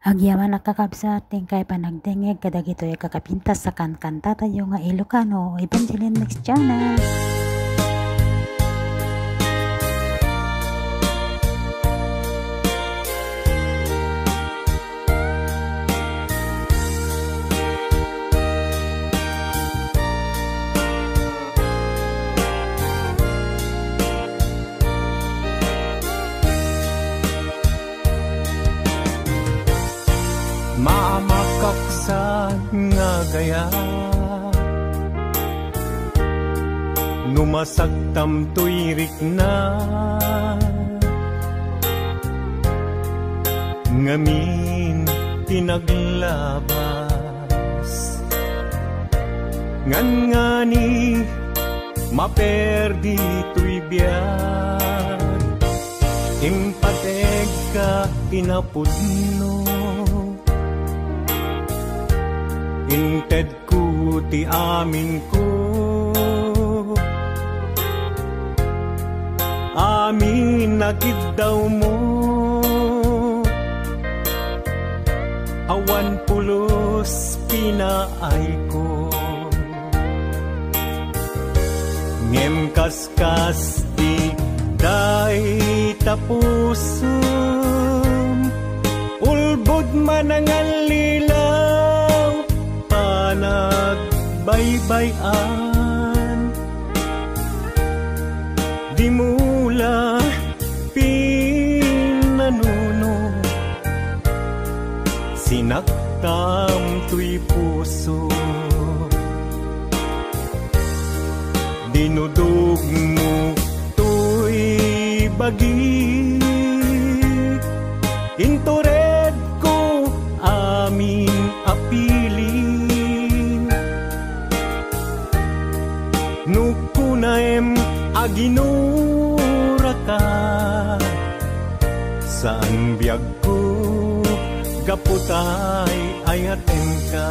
Agyaman nakakabsa tingkay panagdengeg kadagitoy kakapintas sa kanta tayo nga Ilocano Evangeline Mix Channel. Maamakaksan nga gaya numasagtam tuyrik na ngamin tinaglabas ngan ngani maperdi tuy biyan impateg ka tinapudno inted ko ti amin ko amin nakid daw mo awan pulos pinaay ko ngem kaskas di day tapusum ulbod manangan lilaw nagbaybayan di mula pinanuno sinaktam tuy puso dinudog mo tuy bagi intored ko amin apili nukunaem aginura ka saan biyag ko gaputay ayaten ka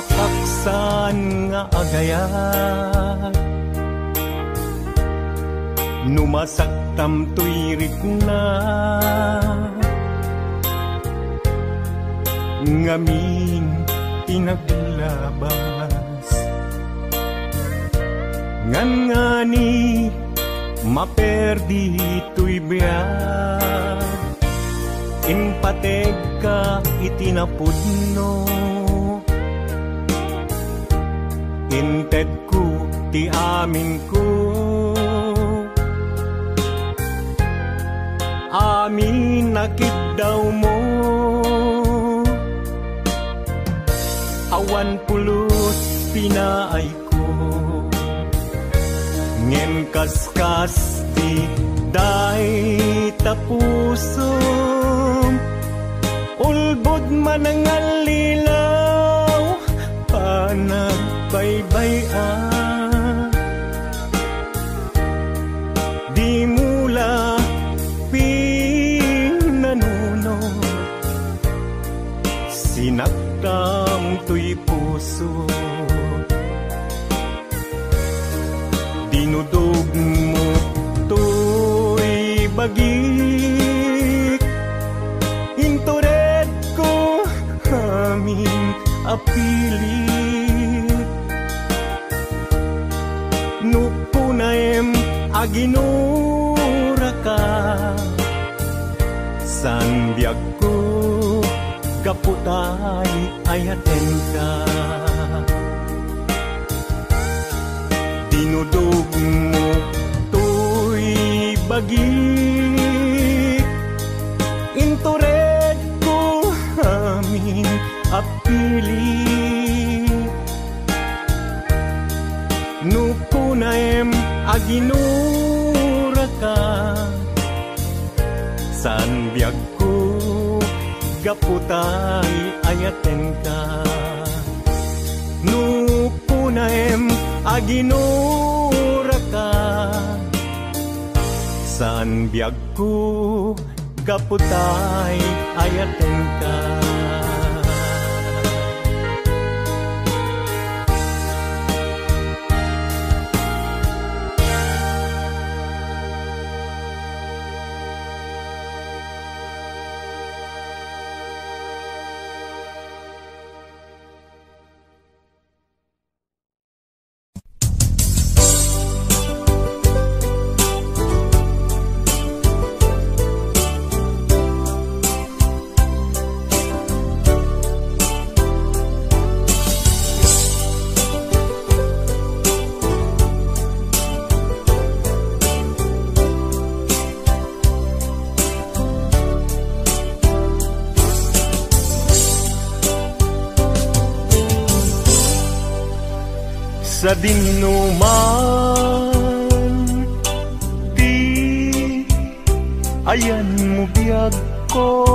maamakaksan nga agayat numasaktam tuyrik na ngamin tinaglabas ngan ngani maperdi tuy biyan impateg ka itinapudno inted ko ti amin ko amin nakid daw mo awan pulos pinaay ko ngem kaskas di day tapusum ulbod manangal lilaw panagbaybayan di mula pinanuno sinaktam tuy puso dinudog mo tuy bagi intored ko amin apili nupunaem aginura ka san biyag ko kaputay ayaten ka dinudog mo tuy bagi intored ko amin apili nupunaem aginura ka san biyag ko gaputay ayaten ka. Nupunaem aginura ka. Saan biyag ko kaputay ayaten ka. Sa dinuman di ayan mo biyag ko,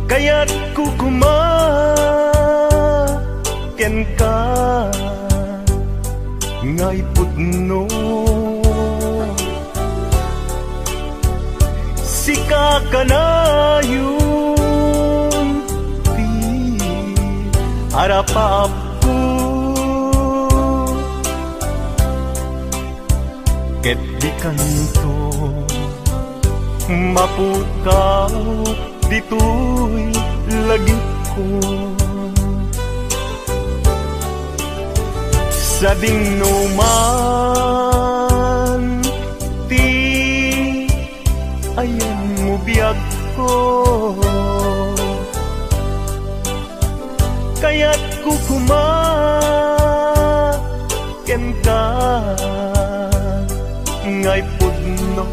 kaya't kukumaken ka ngay pudno. Sika ka na harapap ko, ket di kanto mapukaw dito'y lagip ko. Sa dinuman ti ayan mo biyag ko, kaya't kukumaken ka ngay pudno.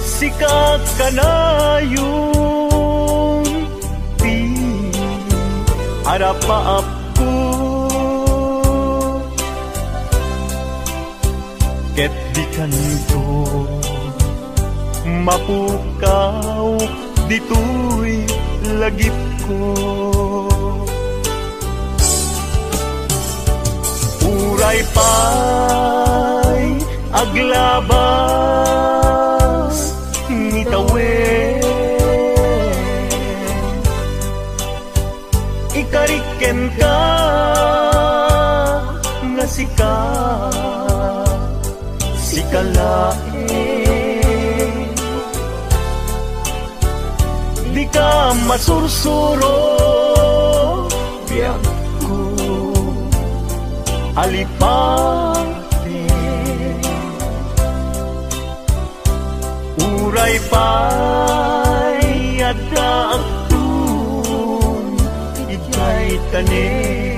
Sikat ka na yung di harapaap ko, ket di kanto mapukaw dito'y lagip ko. Uray pa'y aglabas ngitawen, ikariken ka nga sikalaen. Di ka masursuro biyak ko alipate. Uray pa'y adda akong ika'y tanin.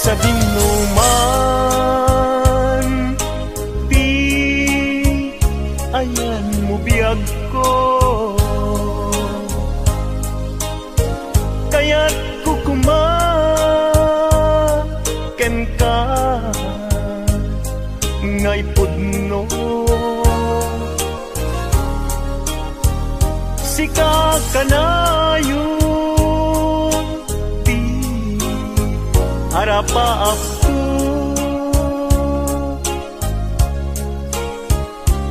Sa dinuman di ayan mo biyag ko, kaya't kukumaken ka ngay pudno. Sika ka na yung di harapaap ko,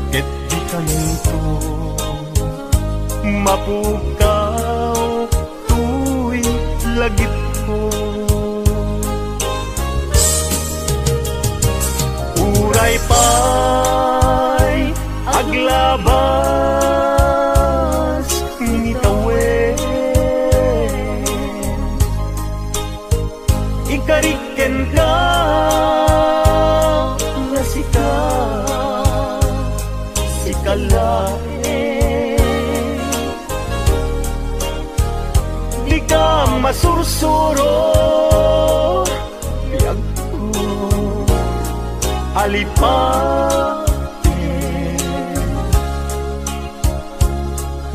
ket di kanto mapukaw tuy lagip ko. ikariken ka nga sika sikalae di ka masursuro biyag ko alipate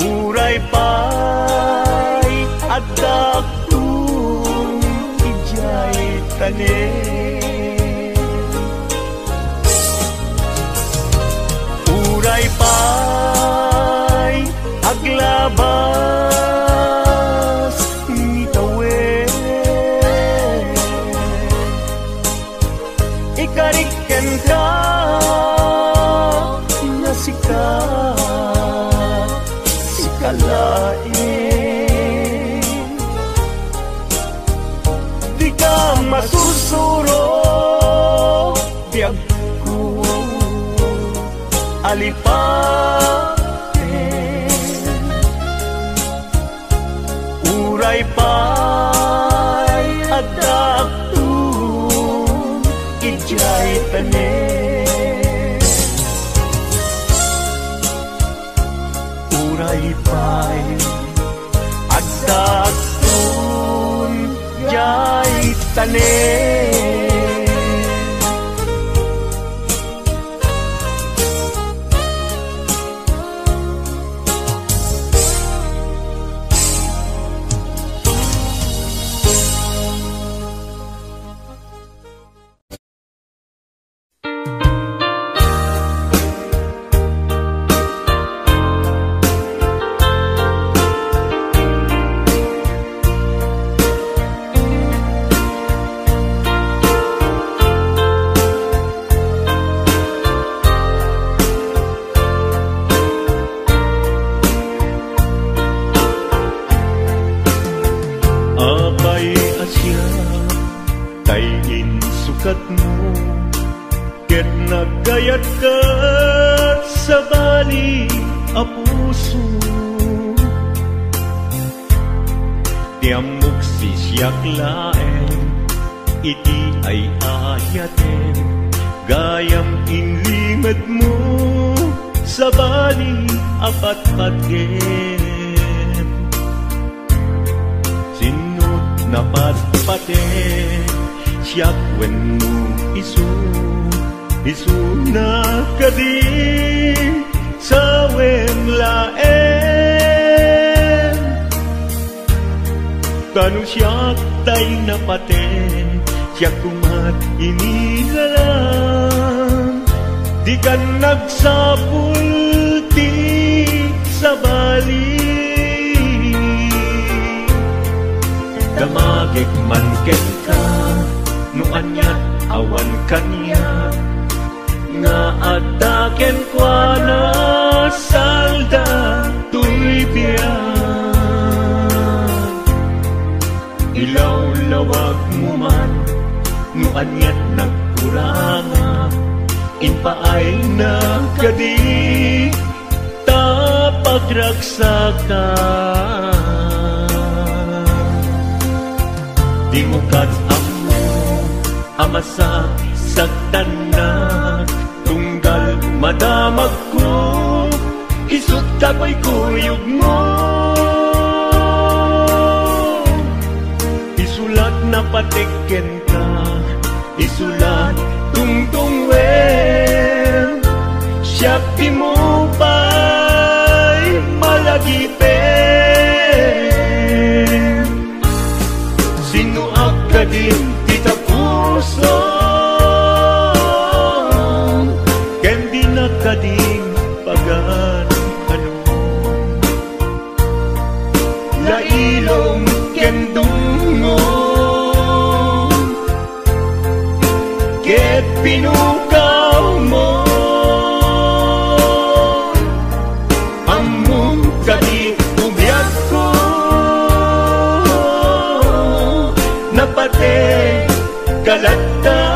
uray pay at daktong ijay tanin uray pay aglabas ngitawen ikariken ka nga sika sikalain di ka masursuro biyag ko alipaten uray pay at daktong ijay tanen uray pay at daktong ijay tanen ket nagkayat-kat sa bali a puso tiamok sisyak laeng iti ay ayaten gayam inlimad mo sa bali apat-patgen sinut na patpaten siyak wenno isu na kadi sa wemlaen kanu siyak tay napaten siyak kumat inilalang di kan nagsapul ti sa bali damagik man ken ka no anyat awan kanya nga ataken kwa na salda tuibiyang ilaw-lawag mo man no anyat nagkuranga inpaay na kadi tapagragsakan di mo kat-amo amasak sagtanan tunggal madamag ko isut kakoy kuyog mo isulat na patikken ka isulat tungtungwen siyak di mo pa'y malagipen sinuak ka din kita puso kading pagan lailong kendungo ket pinukaw mo among kadi ubiyag ko napate kalata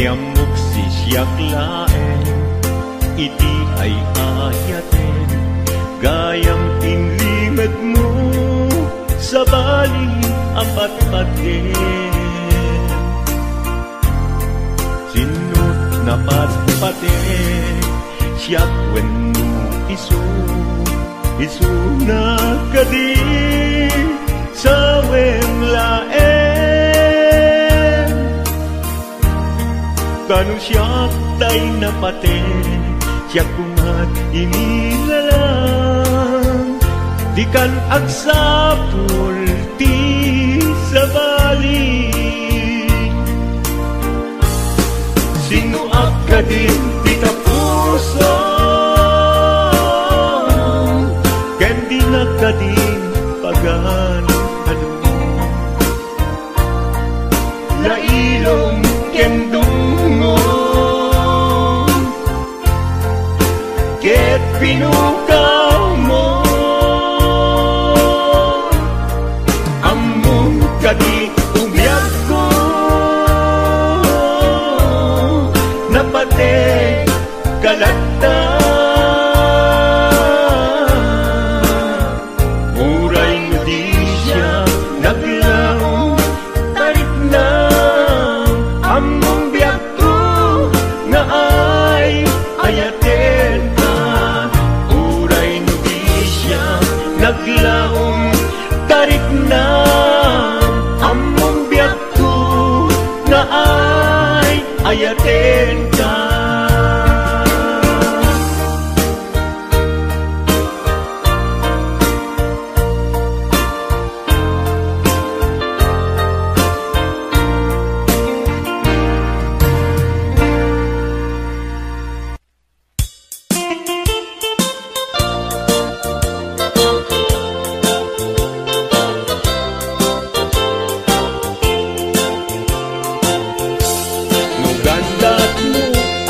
Niamok si siyak laeng, iti ay ayaten, gayam inlimad mo, sa bali apat-paten. Sinut na pat-paten, siyak wenno isu na kadi sa weng laeng. Kanu siyak tay napaten, siyak kumat inilalang, di kan agsapul ti sa bali. Sinuak ka din di tapuso, kendi na ka din pagan ano. Lailong kendungo, ket pinukaw mo, among kadi umyag ko, napate kalata. Muray nga di siya naglaong, tarik na among biyak ko, nga ay ayaten ka. Muray nga di siya naglaong, tarik na among biyak ko, nga ay ayaten ka.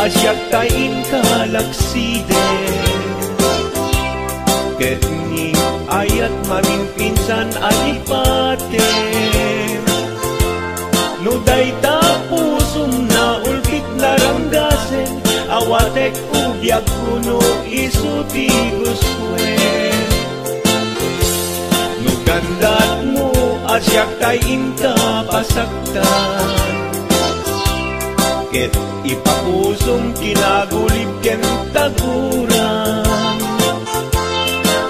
Asyak kain kalakside, ket ni ayat mamingpinsan alipate. No dayta pusum na ulkit naranggasen, awatek ugyag kuno isuti guswen. No gandat mo asyak kain ka pasaktan, ket ipapusong kinagulib ken taguran.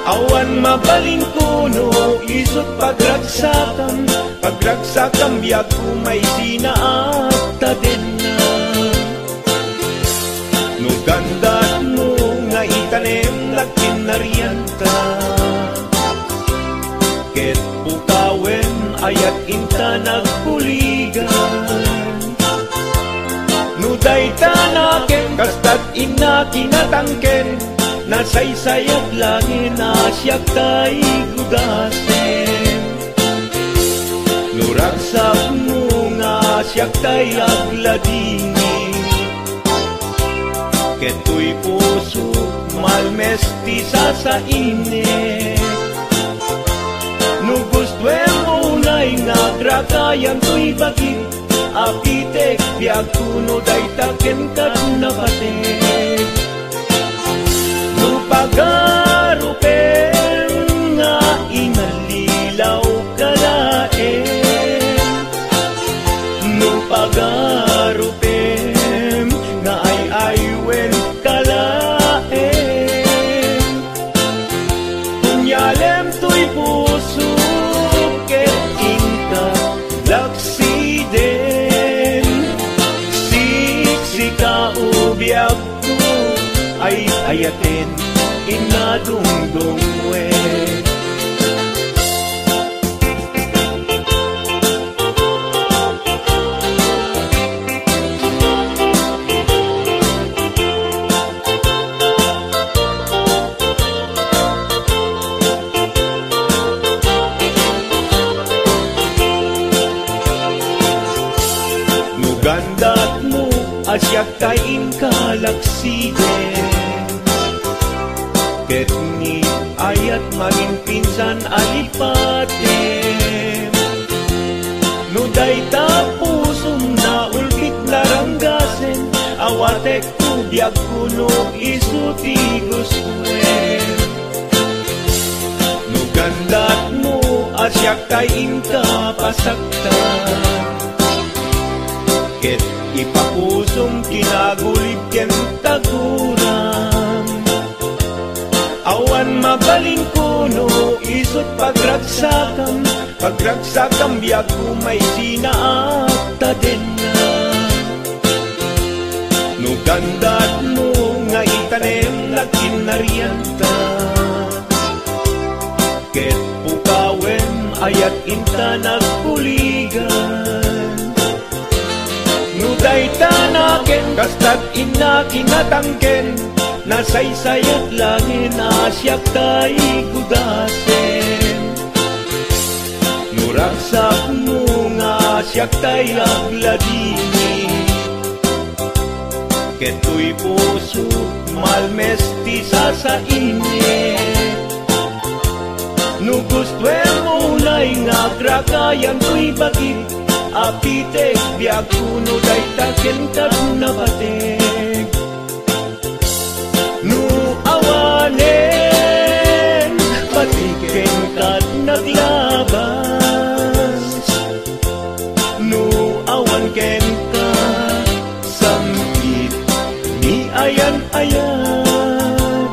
Awan mabaling kuno isot pagragsakam, pagragsakam biag kumay sinaat taden na. No gandat mo nga itanem nagkinarianta, ket pukawen ayat inta nagpuligan. Nuday tanaken, kastat ina kinatangken, nasaysayat langin asyak tay gugasen. Nuragsak mo nga asyak tay agladini, keto'y puso malmesti sa init. Nugustwem unay nga gragayan to'y bagit, apitek biag kuno daytaken kat napatek. Nupagarupen nga inalilaw kalaen, nupagarupen nga ay-aywen kalaen. Kunyalem to'y puso ket inka laksiden, biag ko ay ayaten inadungdungwe. Nugandat mo asyak kain kalaksiden, ket ni ayat maging pinsan alipaten. No dayta pusong na ulkit naranggasen, patek biag kuno isuti gustuen. No gandat mo asyak tay inta pasaktan, ket ipapusong kinagulib ken taguran. Awan mabaling kuno isut pagragsakam, pagragsakam biag kumay sinaakta din na. No gandat mo nga itanem na kinarianta, ket pukawem ayat inta nagpuligan. No daytanaken kastag ina kinatangken, nasaysayat langin asyak tay kudasen. Nuragsak mo nga asyak tay agladini, keto'y puso malmesti sa init. No gustuem ulay nga krakayan to'y bakit, apitek biag kuno day taken kat nabatek. No awanen patiken kat naglabas, no awan ken ka samkit ni ayan-ayan.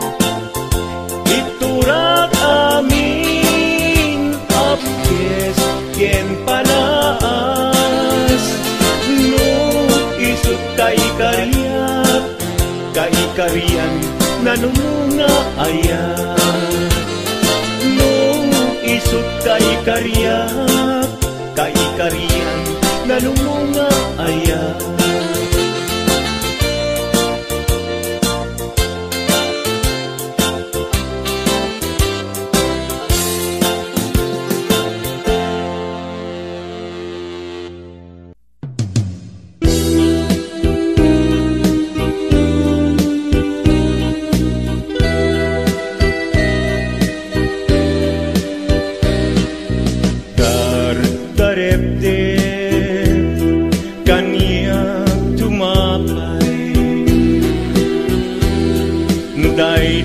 Iturak amin apkes ken panaas, no isut kaikariak, kaikarian nanumunga ayan. No isut kaikariak, kaikarian nanumunga ayan.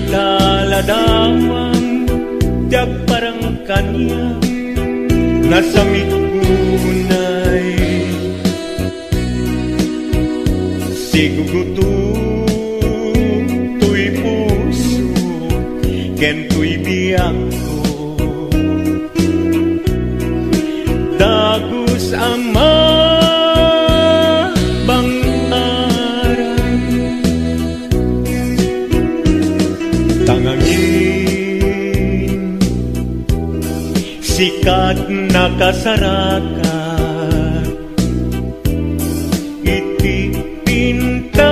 Taladawang tiag parang kanya nasa mikunay, sigugutom tuy puso ken tuy biyak ko. Dagus ama bang aran tangangin sikat nakasarakat, iti pintas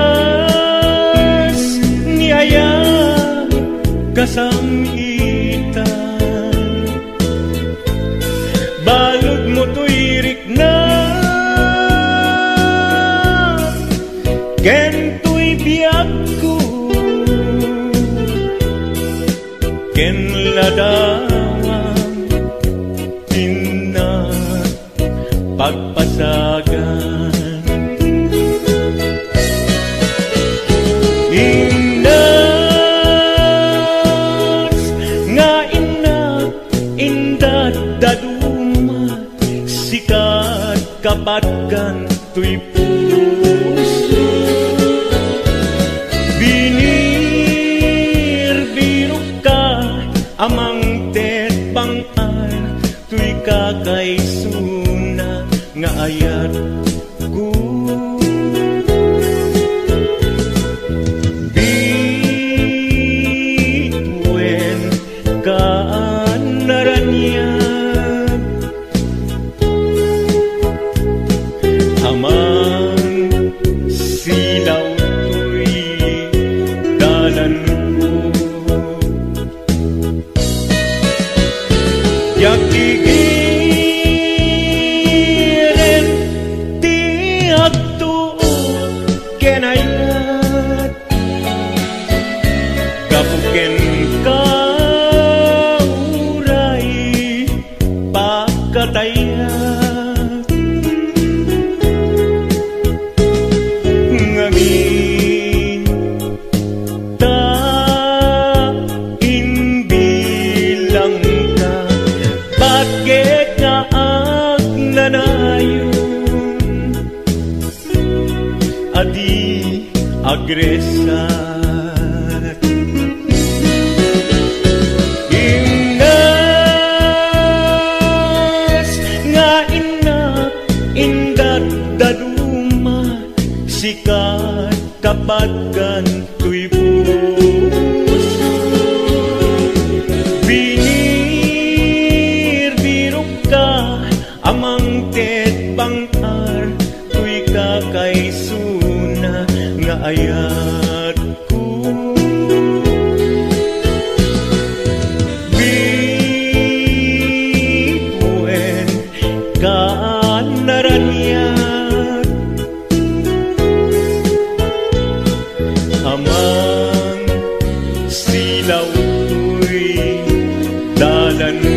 niyaya kasamitan. Balog mo to'y rikna ken to'y biyak ko, ken ladawang tinat pagpasagan. Indas nga inak indat daduma, sikat kapatkan to'y puso. Binir-biro ka amang tet pang-ar, to'y kakaysuna nga ayat ko. Bituen kaan naranyag, amang silaw to'y dalan ko. Yakigiren nanayon adi agresat ingas nga inak indat daduma sikat kapatgan tuy puso binir birok ka amang tet pangar tuy kakay suna nga ayat ko bituen kaanaranyat amang silaw tuy dalan ko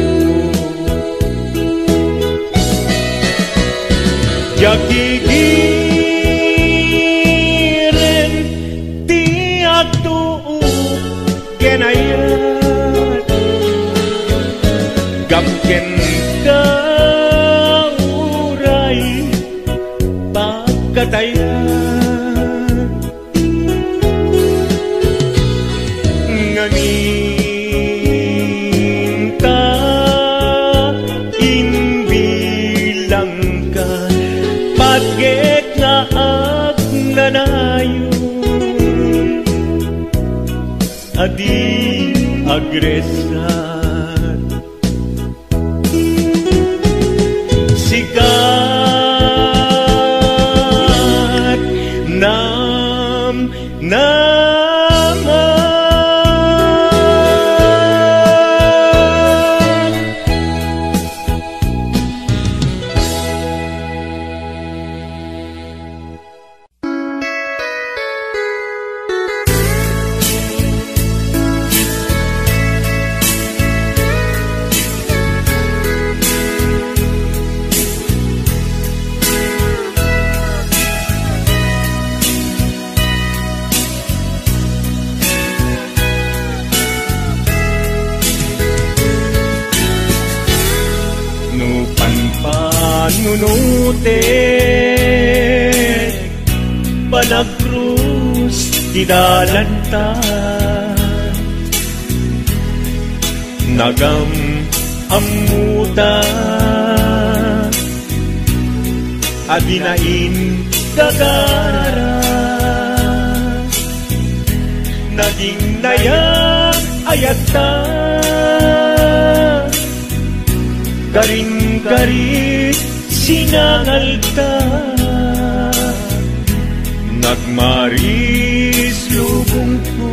yakikiren tiyak tuu kenayat gamken ka uray pagkatayat nganin ka inbilang ka patget nga agnanayon adi agresat sikat nam panunutin panagkrus didalanta nagam amuta adinain gagara naging nayang ayata garing-garit sinangalta nagmaris lubong ko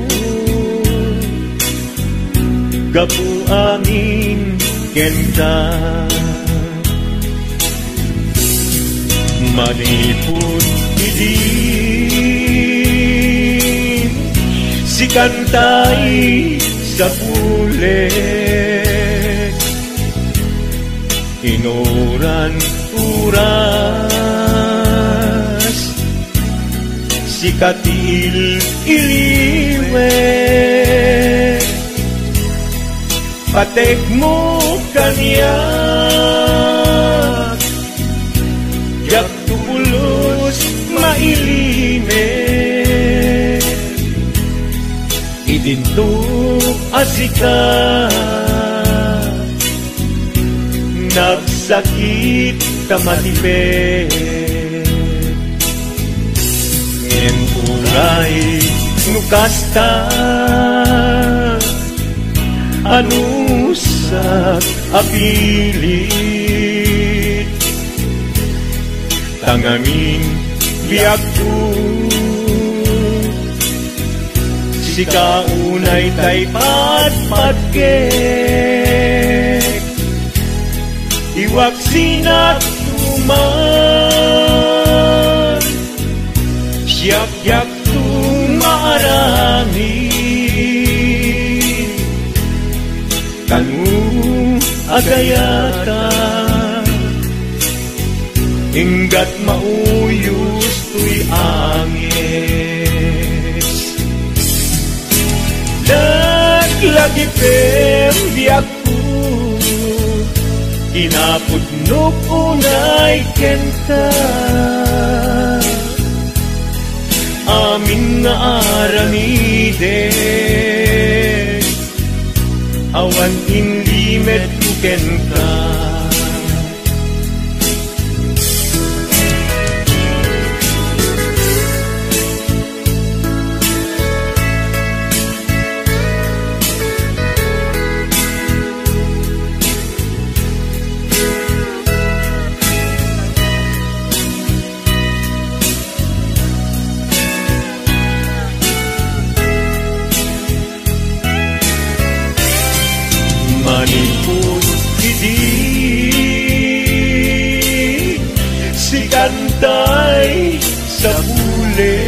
gapu angin kenta manipod idin si kantay sa pulet inuran uras si katil iliwe patek mo kanya yak tulos mailime idinto asika nagsakit tamatipet ngin uray nukasta anusak apilit tangamin biyak ko si kaunay tay patpatgek iwak sinak tuman siyak-yak tumarami kanu agayata inggat mauyos tuy angis naglagi pem biyak Inapudnok unay kenta amin nga aramide awan inlimet kenta. Manipun hindi si kantay sa huli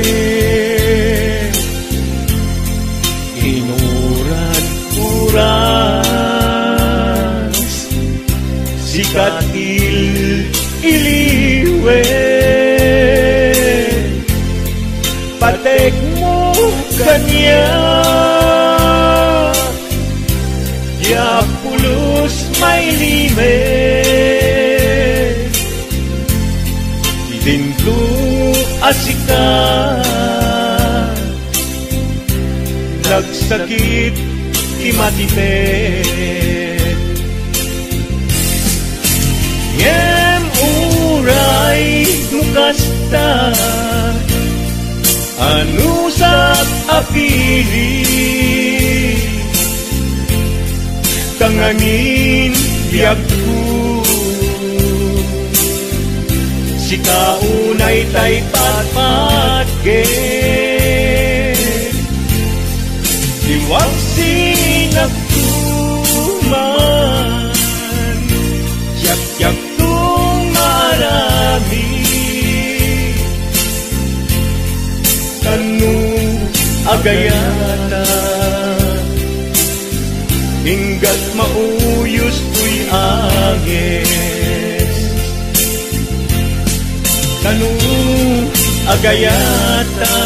inurat-uras si katil iliwe patek mo kanya ya pulos may lime idinto asika nagsakit imatipet ngem uray nukasta anusak apili tanganin biyagku si kaunay tay patpatke diwag sinagtuman yak-yak tung marami kanu agayata hinggat mauyos tuy agis kanu agayata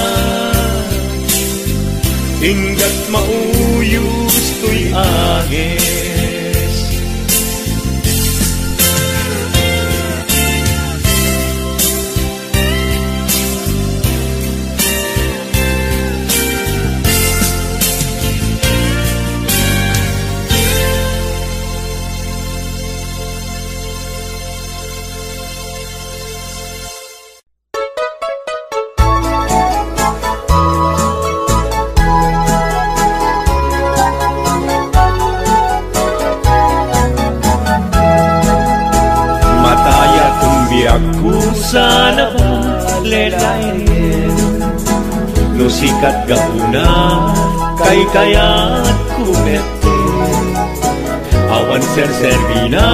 hinggat mauyos tuy agis aku sana lelayan no sikat gauna kay kayat kumete awan ser-servina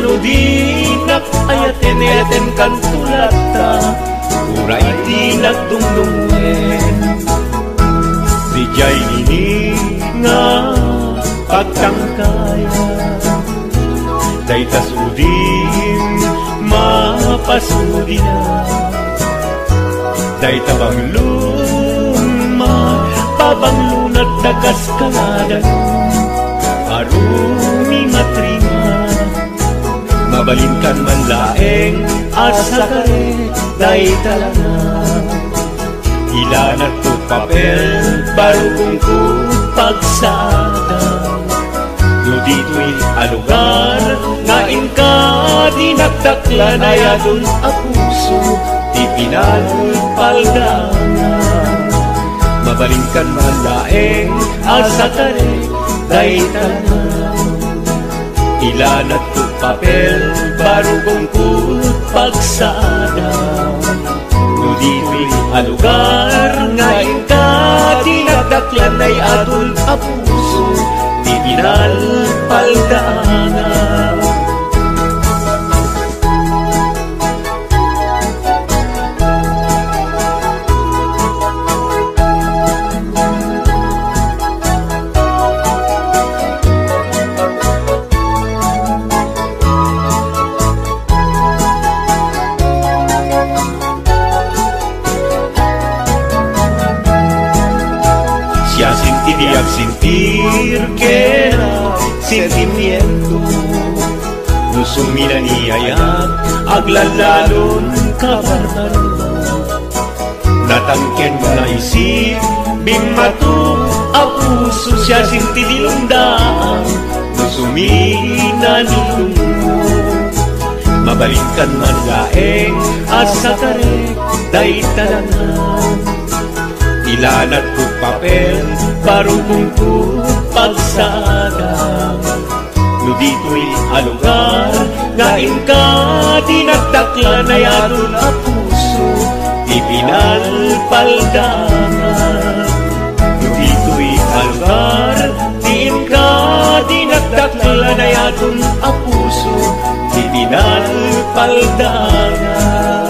no dinak ayaten kantulata uray dinak dungdungen dijay ini nga pagtangkaya daytas udim mapasudi na day tabang luma pabanglunat dakas kaladan arumi matrima mabalinkan man laeng asa kare day talaga ilanat to papel barugong ko pagsada no dito'y alugar nga inka dinagdaklan ay adun a puso di pinagpaldangan mabalingkan malaeng asa kare day talaga ilanat ko papel barugong ko pagsada no dito'y alugar nga inka dinagdaklan ay adun a puso di pinagpaldangan sentir que era sentimiento suminaniyayat aglalalon kabartaro natangken na isip bimatu apuso siya sinti dilundaan suminanilong mabalikan man gaeng asa tarek day talangan ilanat ko papel barugong ko pagsadang no dito'y alugar ngain ka dinagdakla na yadon a puso ipinalpaldangan no dito'y alugar diin ka dinagdakla na yadon a puso ipinalpaldangan.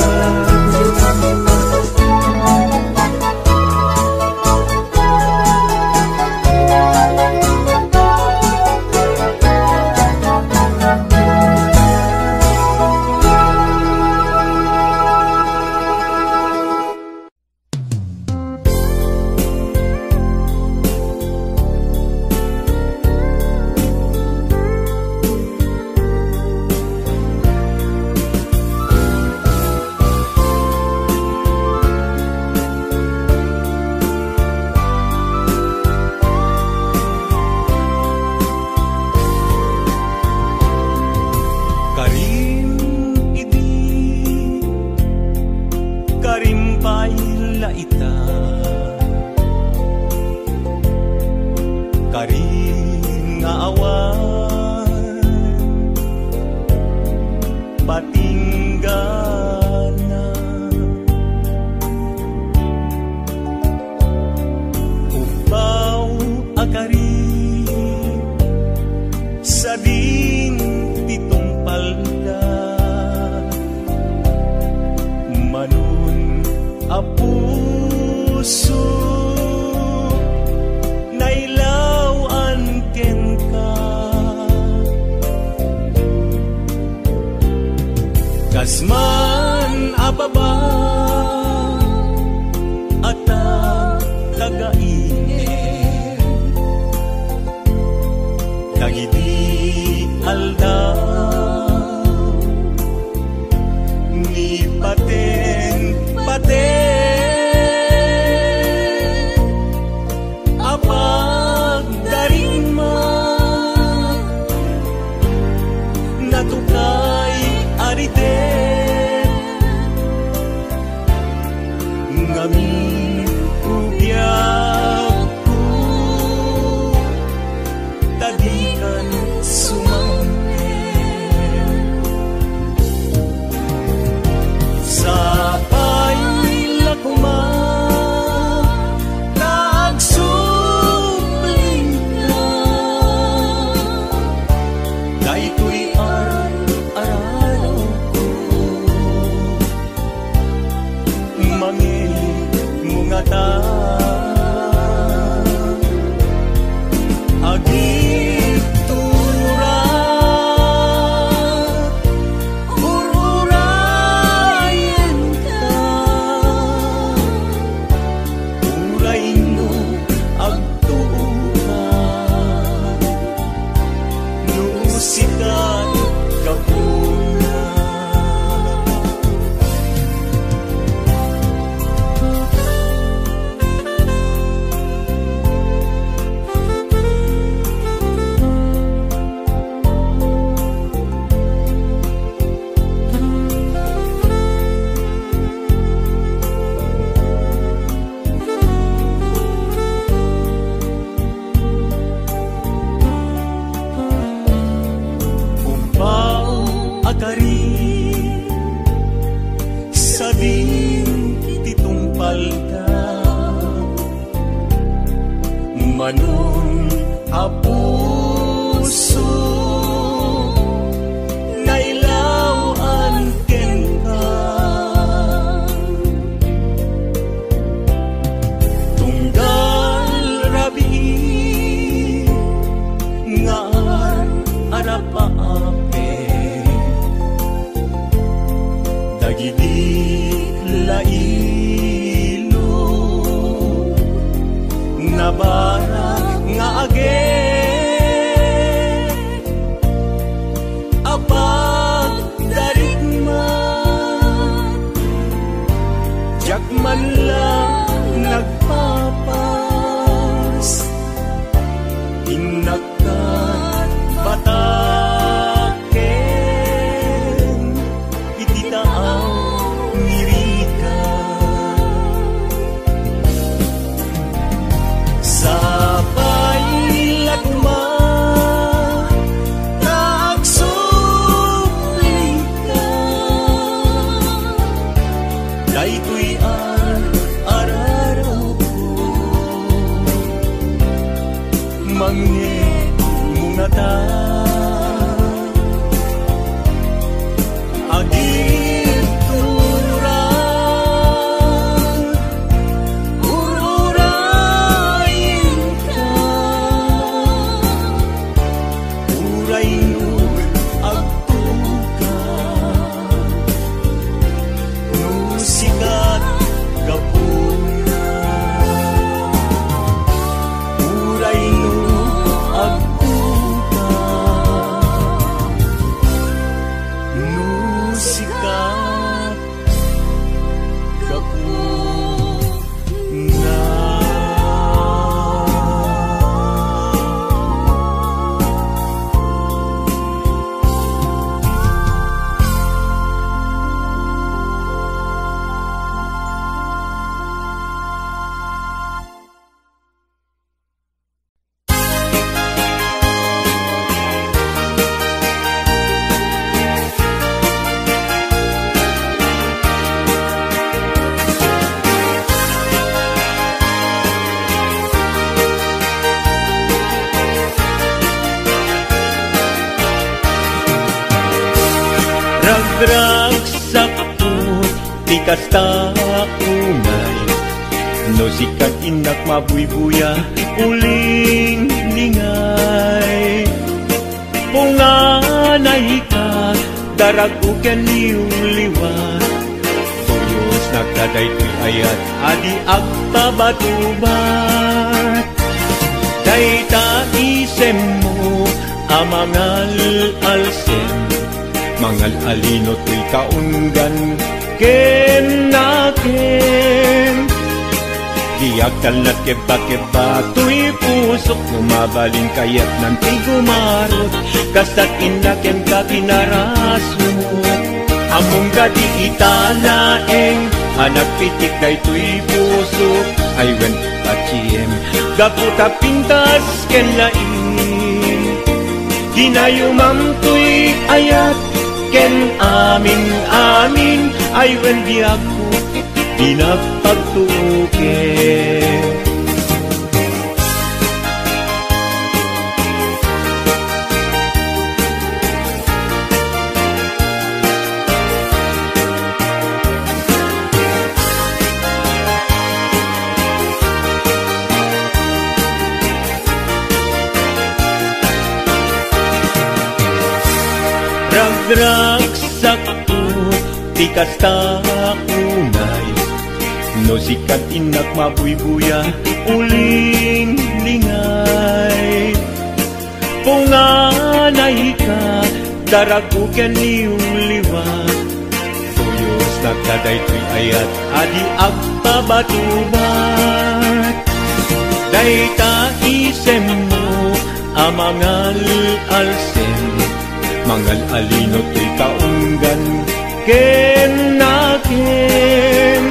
Kasman ababa at tagainit tagiti aldaw ni paten apag darima natukay arite ngamin ubiyak ko tadikan sumangkin sa payla kuman nagsubling ka dahito'y araw ko mangin mungata agit turat ururayan ka urayin mo agtuuhan nusikat kapuna. Sa din titumpal ka manon a puso nailawan ken ka tunggal rabi nga arapaape dagiti lailo nabarak nga age apa daytoy araraw ko manghe mungata agit turang ururayin ka uray no agtuka no sikat gapuna uray no agtuka no sikat gapuna. Ragrag sakot, di kasta unay no sikat inak mabuybuya, uling lingay punganay ka, daraguken iyong liwat tuyos nagdadaytoy ayat, adi agpabatubat dayta isem mo, amangal alsem mangal alino tuy kaunggan ken naken diakal na keba-keba tuy pusok lumabaling kayat nanti gumarot kastat inaken ka kinarasmok among gadi italaeng anak pitik day tuy pusok ay wen pachiem gaputa pintas ken lain ginayumam tuy ayat ken amin ay wen biyaku pinagpagtuke ragrag sakot, di kasta unay no sikat inak mabuybuya, uling lingay punganay ka, daraguken iyong liwat tuyos nagdadaytoy ayat, adi agpabatubat dayta isem mo, amangal alsem mangal alino tuy kaunggan ken naken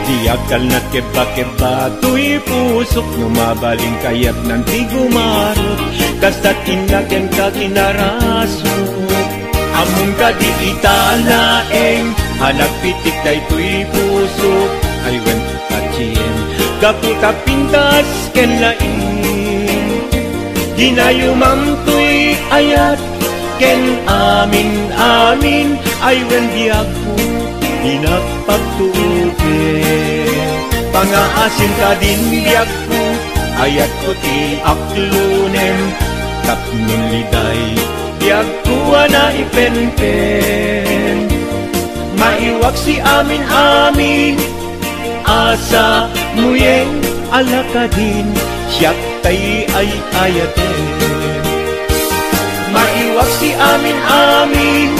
diakal na keba-keba tuy pusok lumabaling kayat nanti gumarot kastat inaken ka kinarasmok among kadi italaeng anak pitik day tuy pusok ay wen kachien gaputa pintas ken lain ginayumam tuy ayat ken amin ay wen biyaku pinagpagtuke pangaasim ka din biyaku ayat ko ti aklunem tapnon liday biyaku na ipenpen maiwak si amin asa muyeng alaka din siyak tay ay ayaten maiwak si amin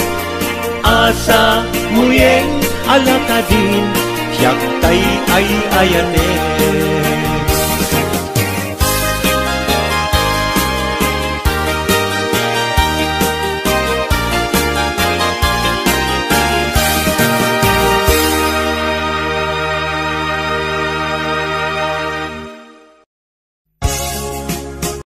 asa muyeng alaka din siyak tay ay ayaten